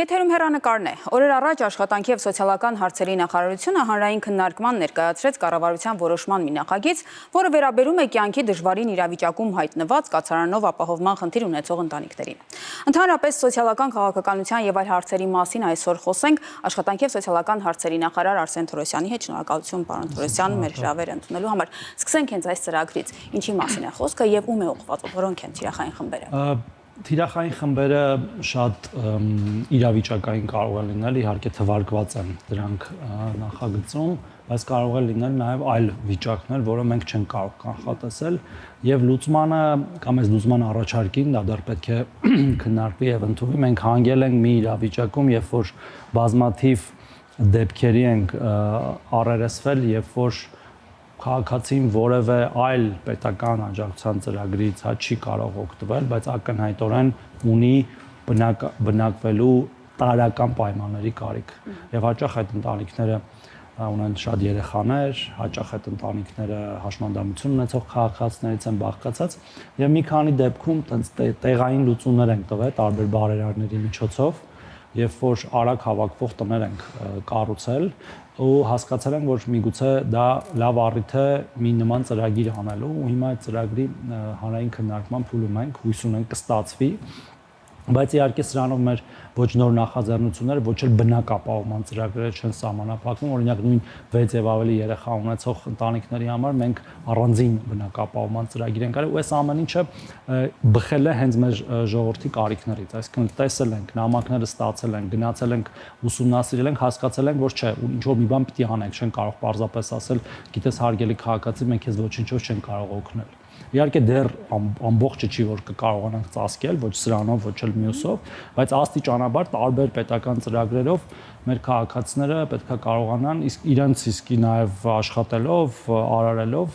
Եթերում հեռանկարն է։ Օրեր առաջ աշխատանքի և սոցիալական հարցերի նախարարությունը հանրային քննարկման ներկայացրեց կառավարության որոշման մի նախագիծ, որը վերաբերում է կյանքի դժվարին իրավիճակում հայտնված կացարանով ապահովման խնդիր ունեցող ընտանիքներին։ Ընդհանրապես սոցիալական քաղաքականության և այլ հարցերի մասին այսօր խոսենք աշխատանքի և սոցիալական հարցերի նախարար Արսեն Թորոսյանի հետ։ Շնորհակալություն, պարոն Թորոսյան, մեր հրավերը ընդունելու համար։ Սկսենք հենց այս ծրագրից, ինչի մասին է խոսքը և ում է ուղղված, որոնք են թիրախային խմբերը։ Թիրախային խմբերը շատ իրավիճակային կարող է լինել, իհարկե թվարկված են դրանք նախագծում, բայց կարող է լինել նաև այլ վիճակներ, որը մենք չենք կարող կանխատեսել, եւ լուծմանը կամ այս լուծման առաջարկին դա դեռ պետք է քննարկվի եւ ընդունվի։ Մենք հանգել ենք մի իրավիճակում, երբ որ բազմաթիվ դեպքերի ենք առերեսվել, երբ որ քաղաքացին որևէ այլ պետական աջակցության ծրագրից չի կարող օգտվել, բայց ակնհայտորեն ունի բնակվելու տարրական պայմանների կարիք։ Եվ հաճախ այդ ընտանիքները ունեն շատ երեխաներ, հաճախ այդ ընտանիքները հաշմանդամություն ունեցող քաղաքացիներից են բաղկացած, եւ մի քանի դեպքում տեղային լուծումներ են տվել տարբեր բարերարների միջոցով, երբ որ արագ հավաքվող տներ ենք կառուցել ու հասկացել ենք, որ միգուցե դա լավ առիթ է մի նման ծրագիր անելու, ու հիմա այդ ծրագրի հանրային քննարկման փուլում ենք, հույս ունենք կստացվի, բայց իհարկե սրանով մեր ոչ նոր նախաձեռնությունները, ոչ էլ բնակապահովման ծրագրերը չեն սահմանափակվում, օրինակ նույն 6 եւ ավելի երեխա ունեցող ընտանիքների համար մենք առանձին բնակապահովման ծրագիր ենք արել, ու այս ամեն ինչը բխել է հենց մեր ժողովրդի կարիքներից, այսինքն տեսել ենք, նամակները ստացել ենք, գնացել ենք, ուսումնասիրել ենք, հասկացել ենք, որ չէ, ինչ որ մի բան պիտի անենք, չեն կարող պարզապես ասել, գիտես հարգելի քաղաքացի, մենք քեզ ոչինչով չենք կարող օգնել։ Իհարկե դեռ ամբողջը չի, որ կկարողանանք ծածկել, ոչ սրանով, ոչ էլ մյուսով, բայց աստիճանաբար տարբեր պետական ծրագրերով մեր քաղաքացիները պետք է կարողանան իրենց իսկի նաև աշխատելով, արարելով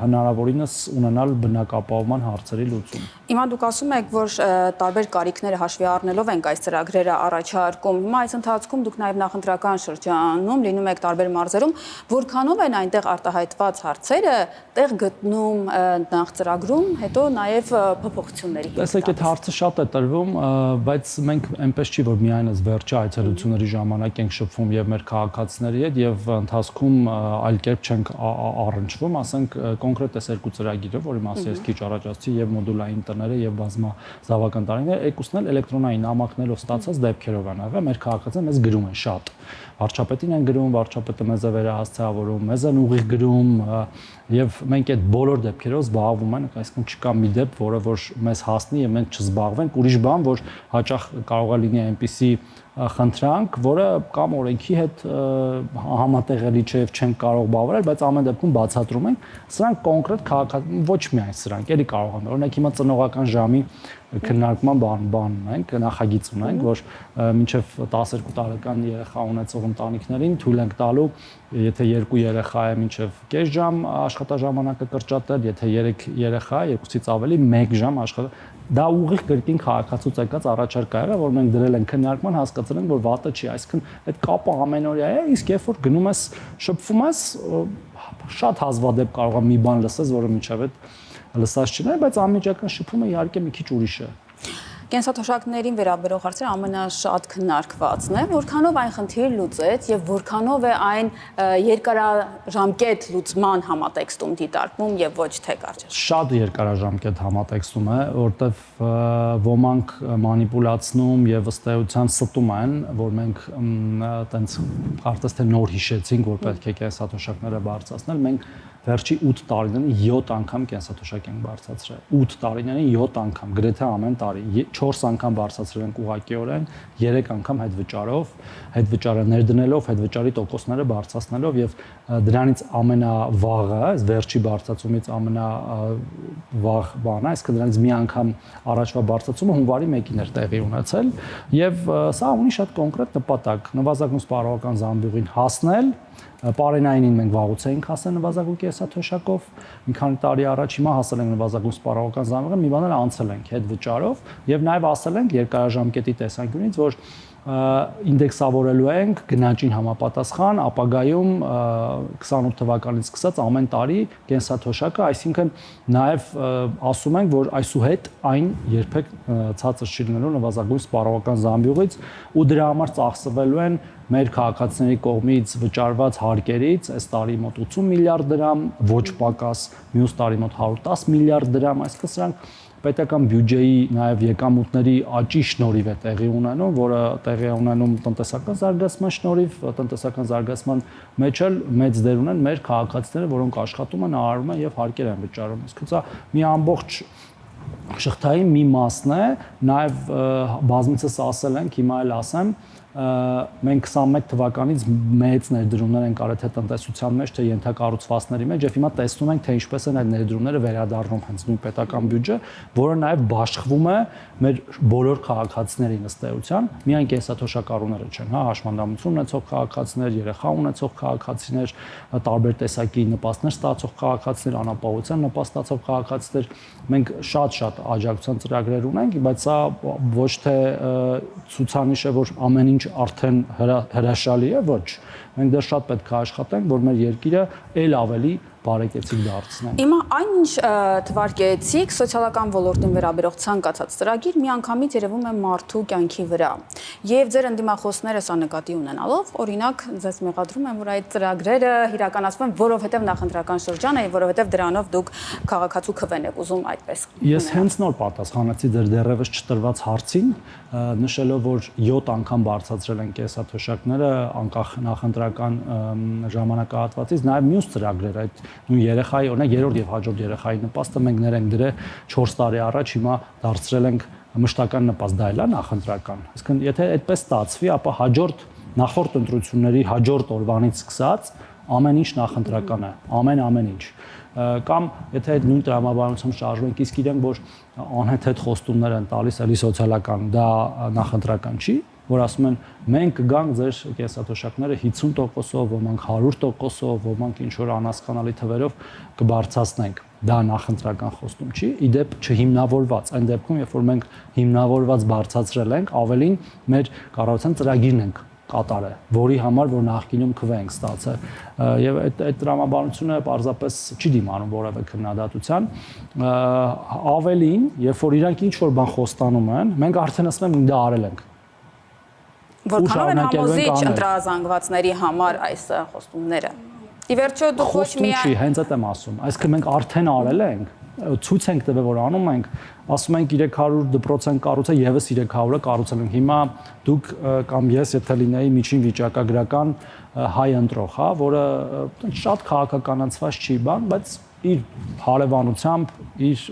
հնարավորինս ունենալ բնակապահովման հարցերի լուծում։ Հիմա դուք ասում եք, որ տարբեր կարիքները հաշվի առնելով ենք այս ծրագրերը առաջարկում։ Հիմա այս ընթացքում դուք նաև նախընտրական շրջանում լինում եք տարբեր մարզերում, որքանով են այնտեղ արտահայտված հարցերը տեղ գտնում նախ ծրագրում, հետո նաև փոփոխությունների։ Տեսեք, այդ հարցը շատ է տրվում, բայց մենք այնպես չի, որ միայն այս վերջի այցելությունների ժամանակ ենք շփվում եւ մեր քաղաքացիների հետ եւ ընթացքում այլ կերպ չենք առնչվում, ասենք կոնկրետ այս երկու ծրագիրը, որի մասին ես քիչ առաջ ասացի, եւ մոդուլային տները եւ բազմազավական տարիները, եկուսն էլ էլեկտրոնային նամակներով ստացած դեպքերով են եղել, մեր քաղաքացիները մեզ գրում են շատ։ Վարչապետին են գրում, վարչապետը մեզ է վերահասցավորում, մեզ են ուղիղ գրում եւ մենք այդ բոլոր դեպքերով զբաղվում ենք, այսինքն չկա մի դեպք, որը որ մեզ հասնի եւ մենք չզբաղվենք, ուրիշ բան, որ հաճախ կարող է լինի այնպիսի խնդրանք, որը կամ օրենքի հետ համատեղելի չէ եւ չենք կարող բավարարել, բայց ամեն դեպքում բացատրում ենք, սրանք կոնկրետ քաղաքական ոչ միայն սրանք, էլի կարող են։ Օրինակ հիմա ծնողական ժամի քննարկման բան ունենք, նախագիծ ունենք, որ մինչև 12 տարեկան երեխա ունեցող ընտանիքներին թույլ ենք տալու, եթե 2 երեխա է մինչև կես ժամ աշխատաժամանակը կրճատել, եթե 3 երեխա է 2-ից ավելի 1 ժամ դա ուղիղ կրկին քաղաքացուց եկած առաջարկ է, որ մենք դրել ենք քննարկման, հասկացել ենք, որ վատը չի, այսինքն այդ կապը ամենօրյա է, իսկ երբ որ գնում ես, շփվում ես, շատ հազվադեպ կարող է մի բան լսես, որը մինչև այդ լսած չլինի, բայց անմիջական շփումը իհարկե մի քիչ ուրիշ է։ Կենսաթոշակներին վերաբերող հարցերը ամենաշատ քննարկվածն է, որքանով այն խնդիր լուծեց եւ որքանով է այն երկարաժամկետ լուծման համատեքստում դիտարկվում եւ ոչ թե կարճ։ Շատ երկարաժամկետ համատեքստում է, որտեվ ոմանք մանիպուլացնում եւ ըստ էության ստում են, որ մենք այտենց կարծես թե նոր հիշեցինք, որ պետք է կենսաթոշակները բարձրացնել, մենք վերջի 8 տարիներին 7 անգամ կենսաթոշակ ենք բարձրացրել։ 8 տարիներին 7 անգամ, գրեթե ամեն տարի 4 անգամ բարձրացրել ենք ուղղակիորեն, 3 անգամ հետվճարով, հետվճարը ներդնելով, հետվճարի տոկոսները բարձրացնելով եւ դրանից ամենավաղը, այս վերջի բարձրացումից ամենավաղ բանը, այսինքն դրանից մի անգամ առաջվա բարձրացումը հունվարի 1-ին էր տեղի ունեցել եւ սա ունի շատ կոնկրետ նպատակ՝ նվազագույն սպառողական զամբյուղին հասնել։ Պարենայինին մենք վաղուց էինք հասել նվազագույն կենսաթոշակով, մի քանի տարի առաջ հիմա հասել ենք նվազագույն սպառողական զամբյուղը, մի բան էլ անցել ենք հետ վճարով եւ նաեւ ասել ենք երկարաժամկետի տեսանկյունից, որ ինդեքսավորելու ենք գնաճին համապատասխան ապագայում 28 թվականից սկսած ամեն տարի կենսաթոշակը, այսինքն նաև ասում ենք, որ այսուհետ այն երբեք ցածր չի լինելու նվազագույն սպառողական զամբյուղից ու դրա համար ծախսվելու են մեր քաղաքացիների կողմից վճարված հարկերից այս տարի մոտ 80 միլիարդ դրամ, ոչ պակաս, մյուս տարի մոտ 110 միլիարդ դրամ, այսինքն սրանք պետական բյուջեի նաև եկամուտների աճի շնորհիվ է տեղի ունենում, որը տեղի է ունենում տնտեսական զարգացման շնորհիվ, տնտեսական զարգացման մեջ էլ մեծ դեր ունեն մեր քաղաքացիները, որոնք աշխատում են, արարում են եւ հարկեր են վճարում։ Իսկ սա մի ամբողջ շղթայի մի մասն է, նաև բազմիցս ասել ենք, հիմա էլ ասեմ, մենք 21 թվականից մեծ ներդրումներ ենք արել թե տնտեսության մեջ, թե ենթակառուցվածքների մեջ եւ հիմա տեսնում ենք, թե ինչպես են այդ ներդրումները վերադառնում հենց նույն պետական բյուջե, որը նաեւ բաշխվում է մեր բոլոր քաղաքացիներին ըստ էության, միայն կենսաթոշակառուները չեն, հա, հաշմանդամություն ունեցող քաղաքացիներ, երեխա ունեցող քաղաքացիներ, տարբեր տեսակի նպաստներ ստացող քաղաքացիներ, անապահովության նպաստ ստացող քաղաքացիներ, մենք շատ աջակցության ծրագրեր ունենք, բայց սա ոչ թե ցուցանիշ է, որ ամեն ինչ արդեն հրաշալի է, ոչ։ Մենք դեռ շատ պետք է աշխատենք, որ մեր երկիրը ել ավելի բարեկեցիկ դարձնենք։ Հիմա այնինչ թվարկեցիք սոցիալական ոլորտին վերաբերող ցանկացած ծրագիր միանգամից երևում է մարդու կյանքի վրա։ Եվ ձեր ընդդիմախոսները սա նկատի ունենալով, օրինակ, ձեզ մեղադրում են, որ այդ ծրագրերը իրականացվում են, որովհետև նախընտրական շրջան է, որովհետև դրանով դուք քաղաքացու քվեն եք ուզում այդպես։ Ես հենց նոր պատասխանեցի ձեր դեռևս չտրված հարցին, նշելով, որ 7 անգամ բարձրացրել են կենսաթոշակները անկախ նախընտրական ժամանակահատվածից, նաև մյուս ծրագրեր, այդ նույն երեխայի, օրինակ երրորդ եւ հաջորդ երեխայի նպաստը մենք ներենք դրել 4 տարի առաջ, հիմա դարձրել ենք մշտական նպաստ, դա էլ է նախընտրական։ Այսինքն, եթե այդպես ստացվի, ապա նախորդ ընտրությունների հաջորդ օրվանից սկսած ամեն ինչ նախընտրական է, ամեն ինչ։ Կամ եթե այդ նույն տրամաբանությամբ շարժվում ենք, իսկ իրենք որ անհեթեթ խոստումներ են տալիս, էլի սոցիալական, դա նախընտրական չի, որ ասում են մենք կգանք ձեր կենսաթոշակները 50%-ով, ոմանք 100%-ով, ոմանք ինչ որ անհասկանալի թվերով կբարձրացնենք։ Դա նախընտրական խոստում չի, իդեպ չհիմնավորված։ Այն դեպքում, երբ որ մենք հիմնավորված բարձրացրել ենք, ավելին մեր կառավարության ծրագիրն ենք կատարել, որի համար որ նախկինում քվե ենք ստացել եւ այդ տրամաբանությունը պարզապես չի դիմանում որևէ քննադատության, ավելին, երբ որ իրանք ինչ որ բան խոստանում են, մենք արդեն ասում ենք դա արել ենք։ Որքանով են համոզիչ ընտրազանգվածների համար այս խոստումները։ Ի վերջո դուք ոչ միայն չի, հենց այդ եմ ասում։ Այսինքն մենք արդեն արել ենք, ցույց ենք տվել, որ անում ենք, ասում ենք 300 դպրոց են կառուցել, եւս 300-ը կառուցել ենք։ Հիմա դուք կամ ես, եթե լինեի միջին վիճակագրական հայ ընտրող, հա, որը շատ քաղաքականացված չի բան, բայց իր հարևանությամբ, իր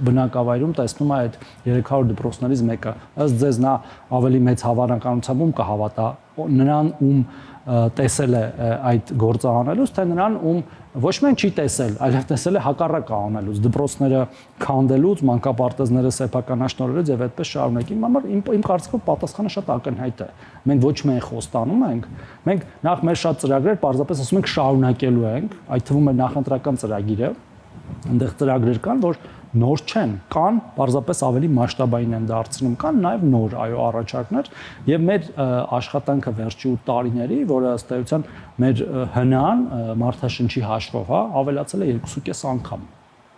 բնակավայրում տեսնում է այդ 300 դպրոցներից մեկը։ Ըստ ձեզ նա ավելի մեծ հավանականությամբ ում կհավատա, նրան ում տեսել է այդ գործը անելուց, թե նրան ում ոչ միայն չի տեսել, այլև տեսել է հակառակը անելուց, դպրոցները քանդելուց, մանկապարտեզները սեփականաշնորհելուց եւ այդպես շարունակի։ Իմ կարծիքով պատասխանը շատ ակնհայտ է։ Մենք ոչ միայն խոստանում ենք, մենք նախ մեր շատ ծրագրեր պարզապես ասում ենք շարունակելու ենք, այդ թվում է նախընտրական ծրագիրը, այնտեղ ծրագրեր կան, որ նոր չեն, կան, պարզապես ավելի մասշտաբային են դարձնում, կան նաև նոր այո առաջարկներ եւ մեր աշխատանքը վերջի 8 տարիների, որը ըստ էության մեր հնան մարդաշնչի հաշվով, հա, ավելացել է 2.5 անգամ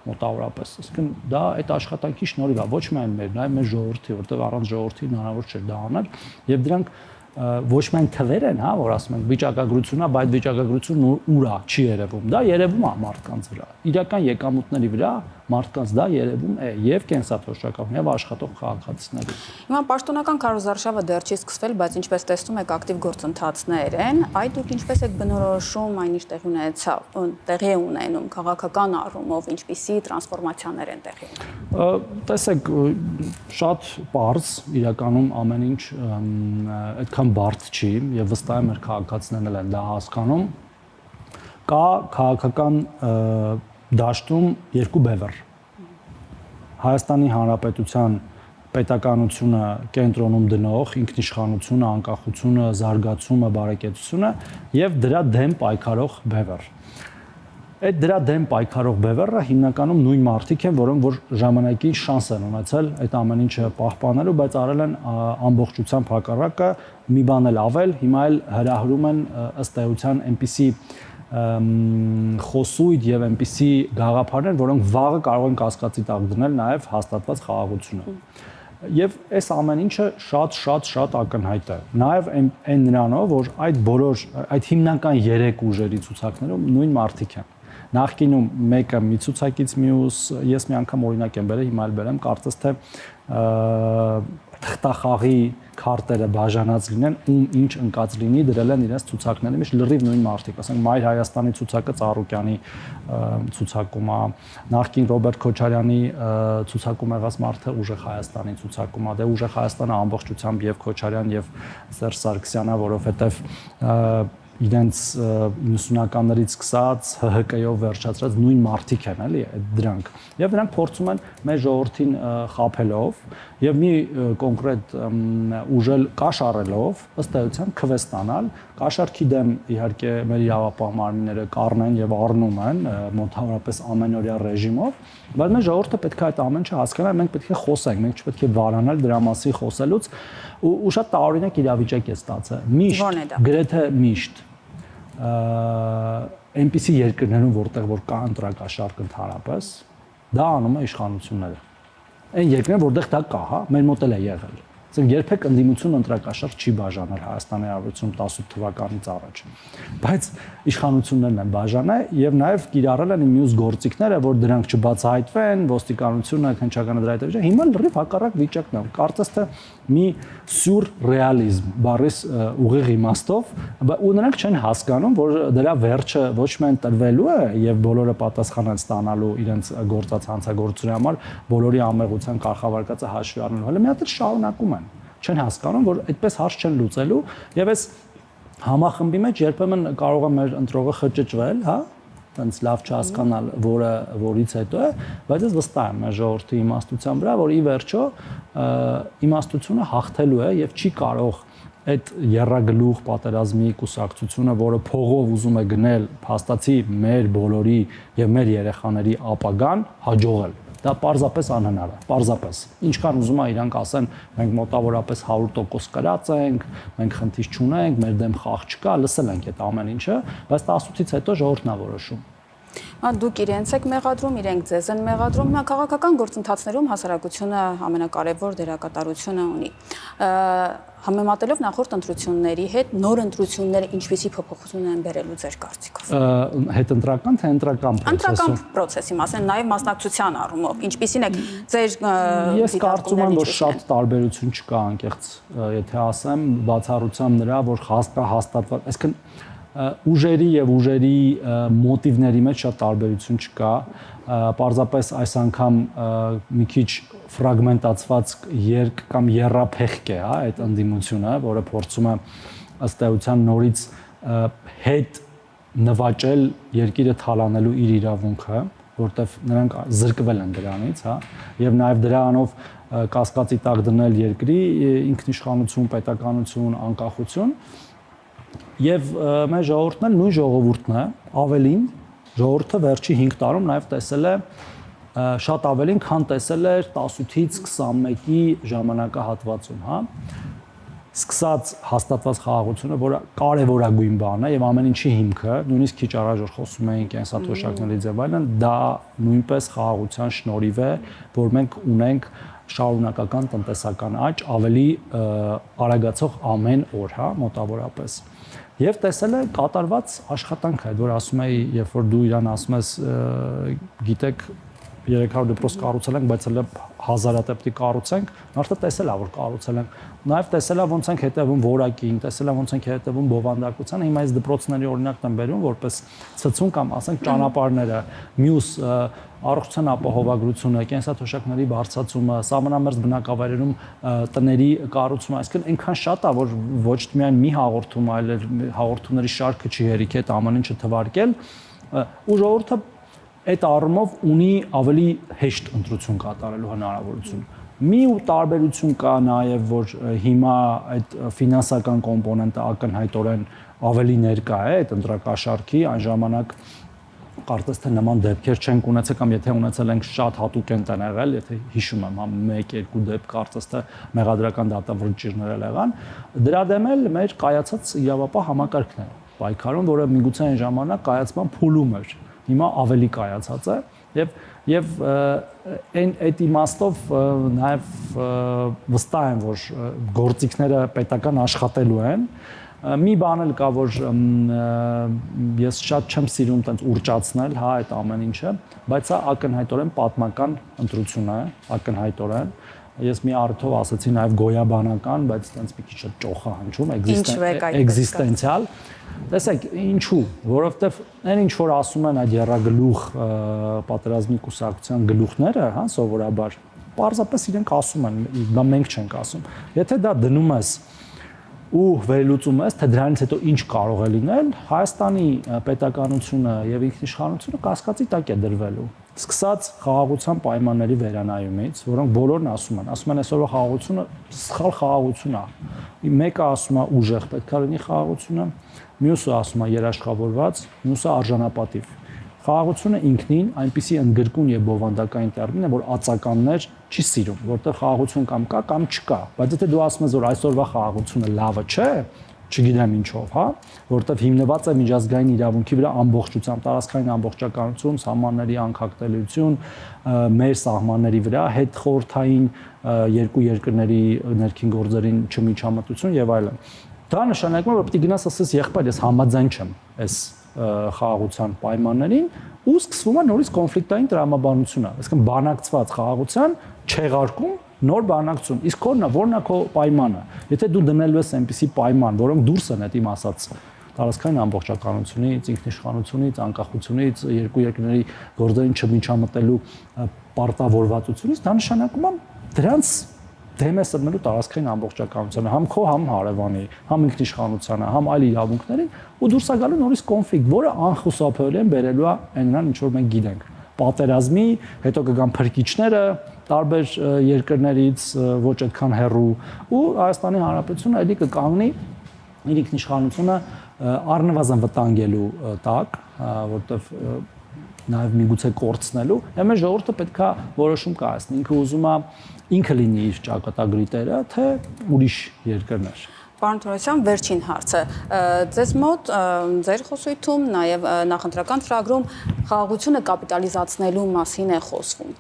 մոտավորապես։ Այսինքն դա այդ աշխատանքի շնորհիվ է, ոչ միայն մեր, նաև մեր ժողովրդի, որտեղ առանց ժողովրդի հնարավոր չէր դա անել եւ դրանք ոչ միայն թվեր են, հա, որ ասում ենք վիճակագրությունն է, բայց վիճակագրությունը ուր է, չի երևում։ Դա երևում է մարդկանց վրա։ Իրական եկամուտների վրա մարդկանց դա երևում է եւ կենսաթոշակով եւ աշխատող քաղաքացիների։ Հիմա պաշտոնական քարոզարշավը դեռ չի սկսվել, բայց ինչպես տեսնում եք, ակտիվ գործընթացներ են։ Այդ դուք ինչպես եք բնորոշում այն ինչ տեղի է ունենում քաղաքական առումով, ինչպիսի տրանսֆորմացիաներ են տեղի ունենում։ Տեսեք, շատ པարզ իրականում ամեն ինչ այդքան բարդ չի եւ վստահ եմ մեր քաղաքացիներն են դա հասկանում։ Կա քաղաքական դաշտում երկու բևեռ։ Հայաստանի Հանրապետության պետականությունը կենտրոնում դնող ինքնիշխանությունը, անկախությունը, զարգացումը, բարեկեցությունը եւ դրա դեմ պայքարող բևեռ։ Այդ դրա դեմ պայքարող բևեռը հիմնականում նույն մարդիկ են, որոնք որ ժամանակի շանս են ունեցել այդ ամեն ինչը պահպանելու, բայց արել են ամբողջությամբ հակառակը, մի բան էլ ավել, հիմա էլ հրահրում են ըստ էության այնպիսի խոսույթ եւ այնպիսի գաղափարներ, որոնք վաղը կարող են կասկածի տակ դնել նաեւ հաստատված խաղաղությունը։ Եվ այս ամեն ինչը շատ ակնհայտ է։ Նաև այն նրանով, որ այդ բոլոր այդ հիմնական 3 ուժերի ցուցակներում նույն մարդիկ են։ Նախկինում մեկը մի ցուցակից մյուս, ես մի անգամ օրինակ եմ բերել, հիմա էլ բերեմ, կարծես թե թղթախաղի քարտերը բաժանած լինեն, ում ինչ ընկած լինի, դրել են իրենց ցուցակների մեջ լրիվ նույն մարդիկ, ասենք Մայր Հայաստանի ցուցակը Ծառուկյանի ցուցակում է, նախկին Ռոբերտ Քոչարյանի ցուցակում եղած մարդը Ուժեղ Հայաստանի ցուցակում է, դե Ուժեղ Հայաստանը ամբողջությամբ եւ Քոչարյան եւ Սերժ Սարգսյանը, որովհետեւ իրենց 90-ականներից սկսած ՀՀԿ-ով վերջացրած նույն մարդիկ են, էլի, դրանք։ Եվ նրանք փորձում են մեր ժողովրդին խաբելով եւ մի կոնկրետ ուժել կաշառելով, ըստ էության քվեստանալ, կաշառքի դեմ իհարկե մեր իրավապահ մարմինները կառնեն եւ առնում են մոտավորապես ամենօրյա ռեժիմով, բայց մեր ժողովուրդը պետք է այդ ամեն ինչը հասկանա, մենք պետք է խոսենք, մենք չպետք է վարանալ դրա մասին խոսելուց ու շատ տարօրինակ իրավիճակ է ստացել։ Միշտ, գրեթե միշտ այնպիսի երկրներում, որտեղ որ կա ընտրակաշառք ընդհանրապես, դա անում է իշխանությունները։ Այն երկրները, որտեղ դա կա, հա, մեր մոտ էլ է եղել։ Ասենք երբեք ընդդիմություն ընտրակաշառք չի բաժանել Հայաստանի Հանրապետությունում 18 թվականից առաջ։ Բայց իշխանություններն են բաժանել եւ նաեւ կիրառել են մյուս գործիքները, որ դրանք չբացահայտվեն, ոստիկանությունը, քննչականը դրա հետ։ Հիմա լրիվ հակառակ վիճակն է։ Կարծես թե մի սյուրռեալիզմ, բառիս ուղիղ իմաստով, ու նրանք չեն հասկանում, որ դրա վերջը ոչ միայն տրվելու է եւ բոլորը պատասխան են ստանալու իրենց գործած հանցագործության համար, բոլորի ամեղության կարգավարկածը հաշվի առնելու, հələ մի հատ էլ շարունակում են։ Չեն հասկանում, որ այդպես հարց չեն լուծելու եւ այս համախմբի մեջ երբեմն կարող է մեր ընտրողը խճճվել, հա, այնց լավ չհասկանալ, որից հետո է, բայց ես վստահ եմ մեր ժողովրդի իմաստության վրա, որ ի վերջո իմաստությունը հաղթելու է եւ չի կարող այդ երրագլուխ պատերազմի կուսակցությունը, որը փողով ուզում է գնել փաստացի մեր բոլորի եւ մեր երեխաների ապագան, հաջողել։ Դա պարզապես անհնար է, պարզապես։ Ինչքան ուզում է իրանք ասեն, մենք մոտավորապես 100% կրած ենք, մենք խնդիր չունենք, մեր դեմ խաղ չկա, լսել ենք այդ ամեն ինչը, բայց 18-ից հետո ժողովուրդն է որոշում։ Դուք իրենց եք մեղադրում, իրենք ձեզ են մեղադրում, քաղաքական գործընթացներում հասարակությունը ամենակարևոր դերակատարությունը ունի։ Համեմատելով նախորդ ընտրությունների հետ, նոր ընտրությունները ինչպիսի փոփոխություն են բերելու ձեր կարծիքով։ Հետընտրական թե ընտրական process-ը։ Ընտրական process-ի մասին, նաև մասնակցության առումով, ինչպիսին է ձեր Ես կարծում եմ, որ շատ տարբերություն չկա անկեղծ, եթե ասեմ, բացառությամբ նրա, որ հաստատված, այսինքն ուժերի եւ ուժերի մոտիվների մեջ շատ տարբերություն չկա, պարզապես այս անգամ մի քիչ ֆրագմենտացված երկ կամ երրափեղկ է, հա, այդ ընդդիմությունը, որը փորձում է ըստ էության նորից հետ նվաճել երկիրը թալանելու իր իրավունքը, որտեվ նրանք զրկվել են դրանից, հա, եւ նաեւ դրանով կասկածի տակ դնել երկրի ինքնիշխանություն, պետականություն, անկախություն։ Եվ մեր ժողովուրդն էլ նույն ժողովուրդն է, ավելին ժողովուրդը վերջի 5 տարում նաև տեսել է շատ ավելին, քան տեսել էր 18-ից 21-ի ժամանակահատվածում, հա։ Սկսած հաստատված խաղաղությունը, որը կարևորագույն բան է եւ ամեն ինչի հիմքը, նույնիսկ քիչ առաջ որ խոսում էինք կենսաթոշակների ձև այլն, դա նույնպես խաղաղության շնորհիվ է, որ մենք ունենք շարունակական տնտեսական աճ, ավելի արագացող ամեն օր, հա, մոտավորապես։ Եվ տեսել է կատարված աշխատանքը, այդ որ ասում էի, երբ որ դու իրան ասում ես, գիտեք 300 դպրոց կառուցել ենք, բայց հələ հազարատեպտի կառուցենք, մարդը տեսել է, որ կառուցել ենք, նաև տեսել է ոնց ենք հետևում որակին, տեսել է ոնց ենք հետևում բովանդակությանը, հիմա այս դպրոցների օրինակն եմ բերում, որպես ցցում կամ ասենք ճանապարհները, մյուս առողջության ապահովագրությունը, կենսաթոշակների բարձրացումը, սահմանամերձ բնակավայրերում տների կառուցումը, այսինքն այնքան շատ է, որ ոչ միայն մի հաղորդում, այլ հաղորդումների շարքը չի հերիք այդ ամեն ինչը թվարկել, ու ժողովուրդը այդ առումով ունի ավելի հեշտ ընտրություն կատարելու հնարավորություն։ Մի ու տարբերություն կա նաև, որ հիմա այդ ֆինանսական կոմպոնենտը ակնհայտորեն ավելի ներկա է այդ ընտրակաշառքի, այն ժամանակ կարծես թե նման դեպքեր չենք ունեցել կամ եթե ունեցել ենք շատ հատուկ են տեն եղել, եթե հիշում եմ, հա 1-2 դեպք կարծես թե մեղադրական դատավճիռներ եղան, դրա դեմ էլ մեր կայացած իրավապահ համակարգն է պայքարում, որը միգուցե այն ժամանակ կայացման փուլում էր, հիմա ավելի կայացած է եւ այդ իմաստով նաեւ վստահ եմ, որ գործիքները պետական աշխատելու են։ Մի բան էլ կա, որ ես շատ չեմ սիրում տենց ուռճացնել, հա, այդ ամեն ինչը, բայց սա ակնհայտորեն պատմական ընտրություն է, ակնհայտորեն։ Ես մի առիթով ասացի նաև գոյաբանական, բայց տենց մի քիչ ճոխա հնչում, էգզիստենցիալ։ Տեսեք, ինչու, որովհետև այն ինչ որ ասում են այդ երրագլուխ պատերազմի կուսակցության գլուխները, հա, սովորաբար, պարզապես իրենք ասում են, դա մենք չենք ասում։ Եթե դա դնում ես ու վերլուծում ես, թե դրանից հետո ինչ կարող է լինել, Հայաստանի պետականությունը եւ ինքնիշխանությունը կասկածի տակ է դրվելու։ Սկսած խաղաղության պայմանների վերանայումից, որոնք բոլորն ասում են այսօրվա խաղաղությունը սխալ խաղաղություն է։ Մեկը ասում է ուժեղ պետք է լինի խաղաղությունը, մյուսը ասում է երաշխավորված, մյուսը արժանապատիվ։ Խաղաղությունը ինքնին այնպիսի ընդգրկուն եւ բովանդակային տերմին է, որ ածականներ չի սիրում, որտեղ խաղաղություն կամ կա կամ չկա։ Բայց եթե դու ասում ես, որ այսօրվա խաղաղությունը լավը չէ, չգիտեմ ինչով, հա, որտեղ հիմնված է միջազգային իրավունքի վրա ամբողջությամբ, տարածքային ամբողջականություն, սահմանների անկախտելիություն, մեր սահմանների վրա հետ խորհրդային երկու երկրների ներքին գործերին չմիջամտություն եւ այլն։ Դա նշանակում է, որ պետք է գնաս ասես եղբայր, ես համաձայն չեմ այս խաղաղության պայմաններին ու սկսվում է նորից կոնֆլիկտային տրամաբանությունը, այսինքն բանակցված խաղաղության չեղարկում նոր բանակցություն։ Իսկ որն է քո պայմանը։ Եթե դու դնելու ես այնպիսի պայման, որոնք դուրս են այդ իմ ասած տարածքային ամբողջականությունից, ինքնիշխանությունից, անկախությունից, երկու երկրների գործերին չմիջամտելու պարտավորվածությունից, դա նշանակում է դրանց դեմ է սրմելու տարածքային ամբողջականությանը, համ քո, համ հարևանի, համ ինքնիշխանությանը, համ այլ իրավունքներին ու դուրս է գալու նորից կոնֆլիկտ, որը անխուսափելիորեն բերելու է այնքան ինչ որ մենք գիտենք։ Պատերազմի, հետո կգան փրկիչները տարբեր երկրներից ոչ այդքան հեռու ու Հայաստանի Հանրապետությունը ելի կկանգնի իր ինքնիշխանությունը առնվազն վտանգելու տակ, որտեվ նաև միգուցե կորցնելու, եւ մեր ժողովուրդը պետքա որոշում կայացնի, ինքը ուզում է ինքը լինի իր ճակատագրի տերը, թե ուրիշ երկրներ։ Պարոն Թորոսյան, վերջին հարցը։ Ձեզ մոտ ձեր խոսույթում, նաև նախընտրական ծրագրում խաղաղությունը կապիտալիզացնելու մասին է խոսվում։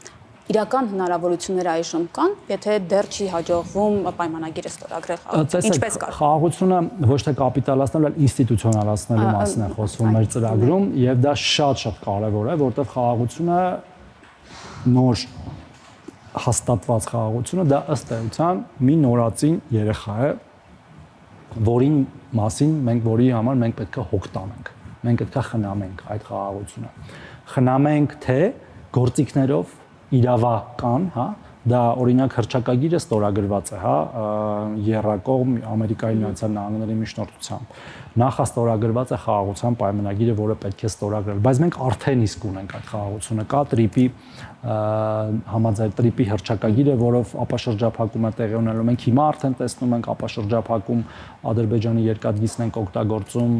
Իրական հնարավորությունները այժմ կան, եթե դեռ չի հաջողվում պայմանագիրը ստորագրել խաղաղություն։ Ինչպես կա։ Խաղաղությունը ոչ թե կապիտալացնելու, այլ ինստիտուցիոնալացնելու մասին է խոսվում մեր ծրագրում, եւ դա շատ կարեւոր է, որովհետեւ խաղաղությունը նոր հաստատված խաղաղությունը դա ըստ էության մի նորածին երեխա է, որի համար մենք պետք է հոգ տանենք։ Մենք պետք է խնամենք այդ խաղաղությունը։ Խնամենք թե գործիքներով իրավական, հա, դա օրինակ հռչակագիրը ստորագրված է, հա, Եռակողմ Ամերիկայի Միացյալ Նահանգների միջնորդությամբ։ Նախաստորագրված է խաղաղության պայմանագիրը, որը պետք է ստորագրել, բայց մենք արդեն իսկ ունենք այդ խաղաղությունը, կա տրիպի համաձայն տրիպի հռչակագիրը, որով ապաշրջափակում է տեղի ունենալու։ Մենք հիմա արդեն տեսնում ենք ապաշրջափակում Ադրբեջանի երկաթգիծն ենք օգտագործում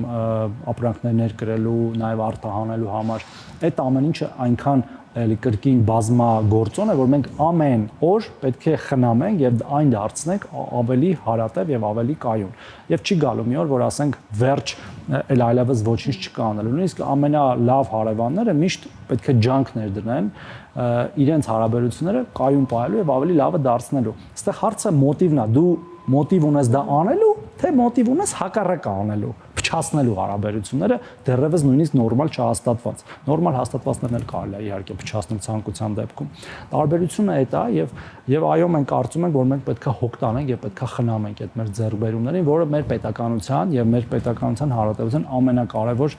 ապրանքներ ներկրելու, նաև արտահանելու համար։ Այդ ամեն ինչը այնքան էլի կրկին բազմագործոն է, որ մենք ամեն օր պետք է խնամենք եւ այն դարձնենք ավելի հարատև եւ ավելի կայուն։ Եվ չի գալու մի օր, որ ասենք վերջ էլ այլևս ոչինչ չկա անելու։ Նույնիսկ ամենալավ հարևանները միշտ պետք է ջանք ներդնեն իրենց հարաբերությունները կայուն պահելու եւ ավելի լավը դարձնելու։ Այստեղ հարցը մոտիվն է, դու մոտիվ ունես դա անելու, թե մոտիվ ունես հակառակը անելու, փչացնելու հարաբերությունները, դեռևս նույնիսկ նորմալ չհաստատված։ Նորմալ հաստատվածներն էլ կարելի է իհարկե փչացնել ցանկության դեպքում։ Տարբերությունը այդ է եւ այո, մենք կարծում ենք, որ մենք պետք է հոգ տանենք եւ պետք է խնամենք այդ մեր ձեռքբերումներին, որը մեր պետականության եւ մեր պետականության հարատեվության ամենակարևոր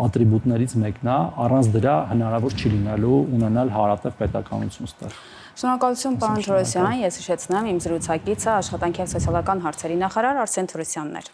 ատրիբուտներից մեկն է, առանց դրա հնարավոր չի լինելու ունենալ հարատև պետականություն ստեղ։ Շնորհակալություն, պարոն Թորոսյան, ես հիշեցնեմ իմ զրուցակիցը աշխատանքի եւ սոցիալական հարցերի նախարար Արսեն Թորոսյանն էր։